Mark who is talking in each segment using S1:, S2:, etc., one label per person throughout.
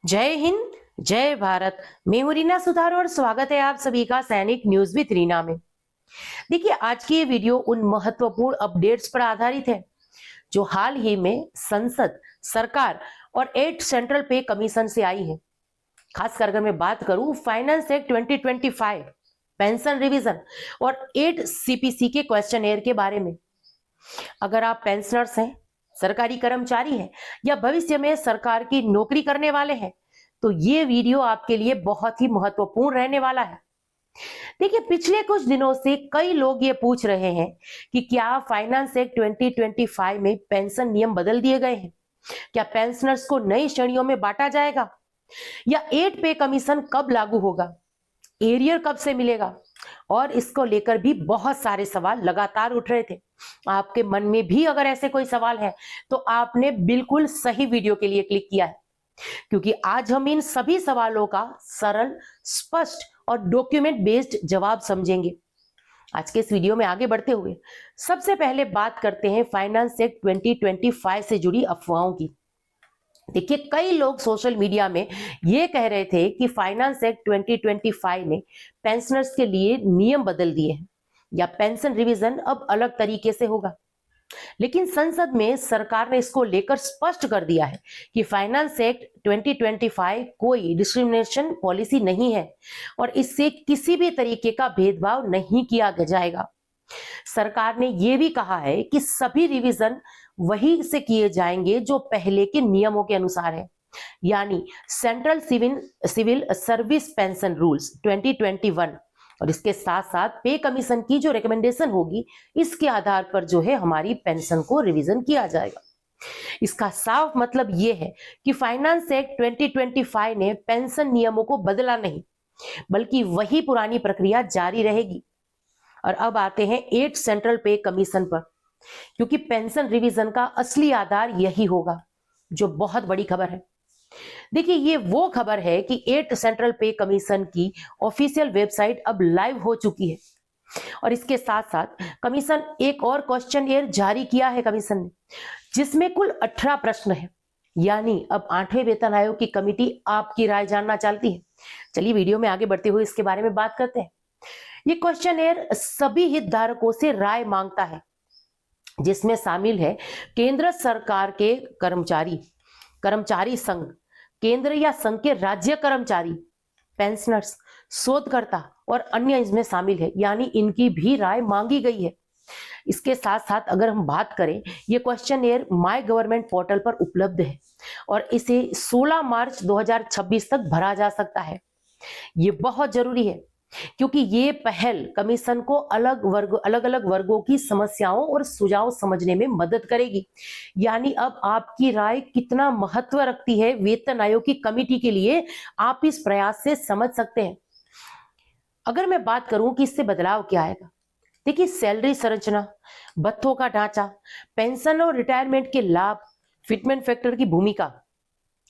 S1: जय हिंद, जय भारत। मैं हूं रीना सुधार और स्वागत है आप सभी का सैनिक न्यूज विद रीना में। देखिए, आज की ये वीडियो उन महत्वपूर्ण अपडेट्स पर आधारित है जो हाल ही में संसद, सरकार और 8 सेंट्रल पे कमीशन से आई है। खासकर अगर मैं बात करूं फाइनेंस एक्ट 2025, पेंशन रिवीजन और 8 सीपीसी के क्वेश्चन के बारे में। अगर आप पेंशनर्स हैं, सरकारी कर्मचारी हैं या भविष्य में सरकार की नौकरी करने वाले हैं तो ये वीडियो आपके लिए बहुत ही महत्वपूर्ण रहने वाला है। देखिए, पिछले कुछ दिनों से कई लोग ये पूछ रहे हैं कि क्या फाइनेंस एक्ट 2025 में पेंशन नियम बदल दिए गए हैं, क्या पेंशनर्स को नई श्रेणियों में बांटा जाएगा, या 8 पे कमीशन कब लागू होगा, एरियर कब से मिलेगा। और इसको लेकर भी बहुत सारे सवाल लगातार उठ रहे थे। आपके मन में भी अगर ऐसे कोई सवाल है तो आपने बिल्कुल सही वीडियो के लिए क्लिक किया है, क्योंकि आज हम इन सभी सवालों का सरल, स्पष्ट और डॉक्यूमेंट बेस्ड जवाब समझेंगे। आज के इस वीडियो में आगे बढ़ते हुए सबसे पहले बात करते हैं फाइनेंस एक्ट 2025 से जुड़ी अफवाहों की। देखिए, कई लोग सोशल मीडिया में ये कह रहे थे कि फाइनेंस एक्ट 2025 ने पेंशनर्स के लिए नियम बदल दिए हैं या पेंशन रिवीजन अब अलग तरीके से होगा। लेकिन संसद में सरकार ने इसको लेकर स्पष्ट कर दिया है कि फाइनेंस एक्ट 2025 कोई डिस्क्रिमिनेशन पॉलिसी नहीं है और इससे किसी भी तरीके का भेदभाव नहीं किया जाएगा। सरकार ने यह भी कहा है कि सभी रिवीजन वही से किए जाएंगे जो पहले के नियमों के अनुसार है, यानी central civil service pension rules 2021। और इसके साथ साथ पे कमीशन की जो रिकमेंडेशन होगी इसके आधार पर जो है हमारी पेंशन को रिवीजन किया जाएगा। इसका साफ मतलब यह है कि फाइनेंस एक्ट 2025 ने पेंशन नियमों को बदला नहीं, बल्कि वही पुरानी प्रक्रिया जारी रहेगी। और अब आते हैं 8 सेंट्रल पे कमीशन पर, क्योंकि पेंशन रिवीजन का असली आधार यही होगा, जो बहुत बड़ी खबर है। देखिए, ये वो खबर है कि 8 सेंट्रल पे कमीशन की ऑफिशियल वेबसाइट अब लाइव हो चुकी है। और इसके साथ साथ कमीशन एक और क्वेश्चन जारी किया है कमीशन ने, जिसमें कुल 18 प्रश्न है। यानी अब 8वें वेतन आयोग की कमेटी आपकी राय जानना चाहती है। चलिए वीडियो में आगे बढ़ते हुए इसके बारे में बात करते हैं। ये क्वेश्चन सभी हितधारकों से राय मांगता है, जिसमें शामिल है केंद्र सरकार के कर्मचारी संघ, केंद्र या संघ के राज्य कर्मचारी, पेंशनर्स, शोधकर्ता और अन्य इसमें शामिल है, यानी इनकी भी राय मांगी गई है। इसके साथ साथ अगर हम बात करें, ये क्वेश्चन माय गवर्नमेंट पोर्टल पर उपलब्ध है और इसे 16 मार्च 2026 तक भरा जा सकता है। ये बहुत जरूरी है क्योंकि ये पहल कमीशन को अलग अलग वर्गों की समस्याओं और सुझाव समझने में मदद करेगी। यानी अब आपकी राय कितना महत्व रखती है वेतन आयोग की कमेटी के लिए, आप इस प्रयास से समझ सकते हैं। अगर मैं बात करूं कि इससे बदलाव क्या आएगा, देखिए, सैलरी संरचना, भत्तों का ढांचा, पेंशन और रिटायरमेंट के लाभ, फिटमेंट फैक्टर की भूमिका,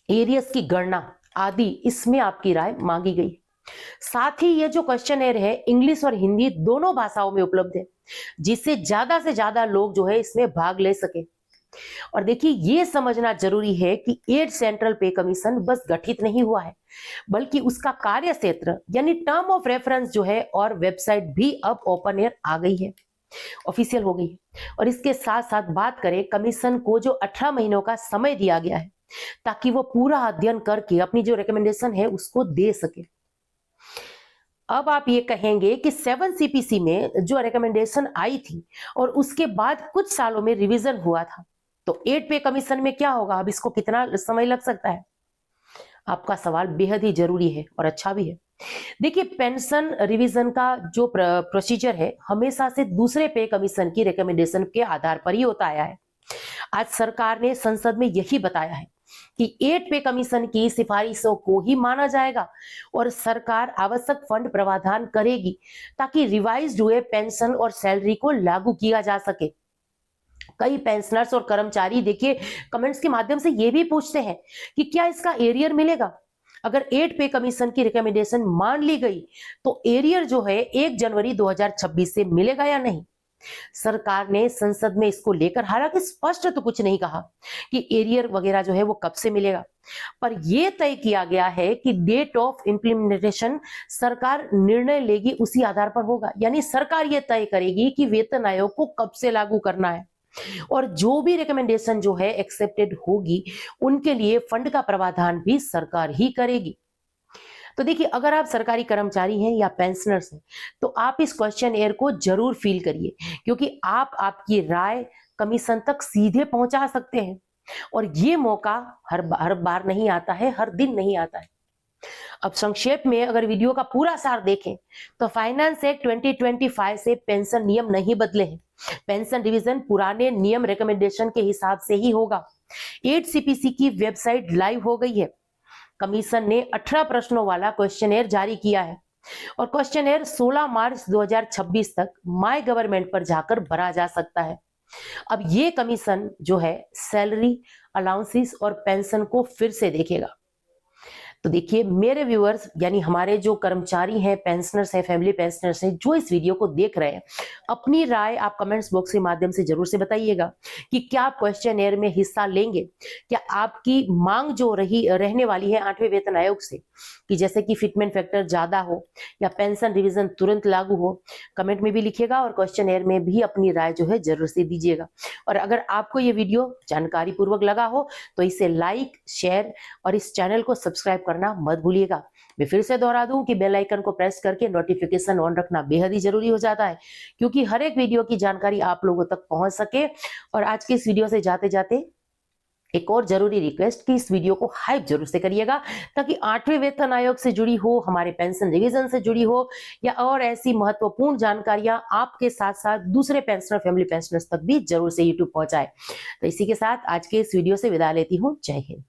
S1: एरियस की गणना आदि इसमें आपकी राय मांगी गई। साथ ही ये जो क्वेश्चन है इंग्लिश और हिंदी दोनों भाषाओं में उपलब्ध है, जिससे ज्यादा से ज्यादा लोग जो है इसमें भाग ले सके। और देखिए, ये समझना जरूरी है कि 8 सेंट्रल पे कमीशन बस गठित नहीं हुआ है, बल्कि उसका कार्य क्षेत्र यानी टर्म ऑफ रेफरेंस जो है और वेबसाइट भी अब ओपन एयर आ गई है, ऑफिशियल हो गई है। और इसके साथ साथ बात करें, कमीशन को जो 18 महीनों का समय दिया गया है ताकि वो पूरा अध्ययन करके अपनी जो रिकमेंडेशन है उसको दे सके। अब आप ये कहेंगे कि 7 सीपीसी में जो रिकमेंडेशन आई थी और उसके बाद कुछ सालों में रिवीजन हुआ था, तो 8 पे कमीशन में क्या होगा, अब इसको कितना समय लग सकता है? आपका सवाल बेहद ही जरूरी है और अच्छा भी है। देखिए, पेंशन रिवीजन का जो प्रोसीजर है हमेशा से दूसरे पे कमीशन की रिकमेंडेशन के आधार पर ही होता आया है। आज सरकार ने संसद में यही बताया है कि 8 पे कमीशन की सिफारिशों को ही माना जाएगा और सरकार आवश्यक फंड प्रावधान करेगी ताकि रिवाइज्ड हुए पेंशन और सैलरी को लागू किया जा सके। कई पेंशनर्स और कर्मचारी देखिए कमेंट्स के माध्यम से ये भी पूछते हैं कि क्या इसका एरियर मिलेगा। अगर 8 पे कमीशन की रिकमेंडेशन मान ली गई तो एरियर जो है 1 जनवरी 2026 से मिलेगा या नहीं। सरकार ने संसद में इसको लेकर हालांकि स्पष्ट तो कुछ नहीं कहा कि एरियर वगैरह जो है वो कब से मिलेगा, पर यह तय किया गया है कि डेट ऑफ इम्प्लीमेंटेशन सरकार निर्णय लेगी उसी आधार पर होगा। यानी सरकार ये तय करेगी कि वेतन आयोग को कब से लागू करना है, और जो भी रिकमेंडेशन जो है एक्सेप्टेड होगी उनके लिए फंड का प्रावधान भी सरकार ही करेगी। तो देखिए, अगर आप सरकारी कर्मचारी हैं या पेंशनर्स हैं तो आप इस क्वेश्चन एयर को जरूर फिल करिए, क्योंकि आप आपकी राय कमीशन तक सीधे पहुंचा सकते हैं, और ये मौका हर बार नहीं आता है, हर दिन नहीं आता है। अब संक्षेप में अगर वीडियो का पूरा सार देखें तो फाइनेंस एक्ट 2025 से पेंशन नियम नहीं बदले हैं। पेंशन रिवीजन पुराने नियम रिकमेंडेशन के हिसाब से ही होगा। 8 सीपीसी की वेबसाइट लाइव हो गई है। कमीशन ने 18 प्रश्नों वाला क्वेश्चनेयर जारी किया है, और क्वेश्चनेयर 16 मार्च 2026 तक माय गवर्नमेंट पर जाकर भरा जा सकता है। अब ये कमीशन जो है सैलरी, अलाउंसेस और पेंशन को फिर से देखेगा। तो देखिए मेरे व्यूअर्स, यानी हमारे जो कर्मचारी हैं, पेंशनर्स हैं, फैमिली पेंशनर्स हैं, जो इस वीडियो को देख रहे हैं, अपनी राय आप कमेंट्स बॉक्स के माध्यम से जरूर से बताइएगा कि क्या आप क्वेश्चनेयर में हिस्सा लेंगे। क्या आपकी मांग जो रहने वाली है 8वें वेतन आयोग से कि जैसे कि फिटमेंट फैक्टर ज्यादा हो या पेंशन रिवीजन तुरंत लागू हो, कमेंट में भी लिखिएगा और क्वेश्चनेयर में भी अपनी राय जो है जरूर से दीजिएगा। और अगर आपको ये वीडियो जानकारी पूर्वक लगा हो तो इसे लाइक, शेयर और इस चैनल को सब्सक्राइब करना मत भूलिएगा। मैं फिर से दोहरा दूं कि बेल आइकन को प्रेस करके नोटिफिकेशन ऑन रखना बेहद ही जरूरी हो जाता है, क्योंकि हर एक वीडियो की जानकारी आप लोगों तक पहुंच सके। और आज के इस वीडियो से जाते जाते एक और जरूरी रिक्वेस्ट कि इस वीडियो को हाइप जरूर से करिएगा, ताकि 8वें वेतन आयोग से जुड़ी हो, हमारे पेंशन रिवीजन से जुड़ी हो, या और ऐसी महत्वपूर्ण जानकारियां आपके साथ साथ दूसरे पेंशनर, फैमिली पेंशनर्स तक भी जरूर से यूट्यूब पहुंचाए। तो इसी के साथ आज के इस वीडियो से विदा लेती हूं। जय हिंद।